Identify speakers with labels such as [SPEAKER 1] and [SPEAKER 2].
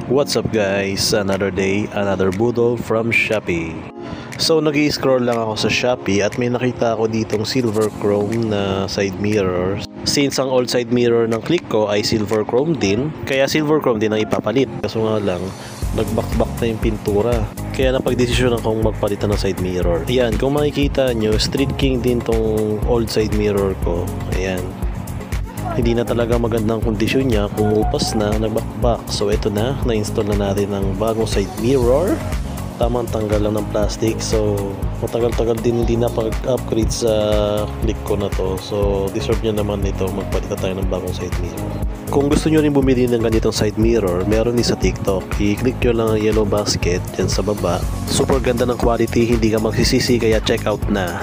[SPEAKER 1] What's up guys? Another day, another budol from Shopee. So nag-i-scroll lang ako sa Shopee at may nakita ako ditong silver chrome na side mirror. Since ang old side mirror ng click ko ay silver chrome din, kaya silver chrome din ang ipapalit. Kaso nga lang, nagbakbak na yung pintura. Kaya napag-desisyon akong magpalitan ng side mirror. Ayan, kung makikita nyo, Street King din tong old side mirror ko. Ayan. Hindi na talaga magandang kondisyon niya, kumupas na, nagbakbak. So ito na, na-install na natin ang bagong side mirror. Tamang tanggal lang ng plastic. So matagal-tagal din hindi na pag-upgrade sa click ko na to. So deserve niya naman ito, magpalitan tayo ng bagong side mirror. Kung gusto nyo rin bumili ng ganitong side mirror, meron din sa TikTok. I-click nyo lang ang yellow basket dyan sa baba. Super ganda ng quality, hindi ka magsisisi, kaya check out na.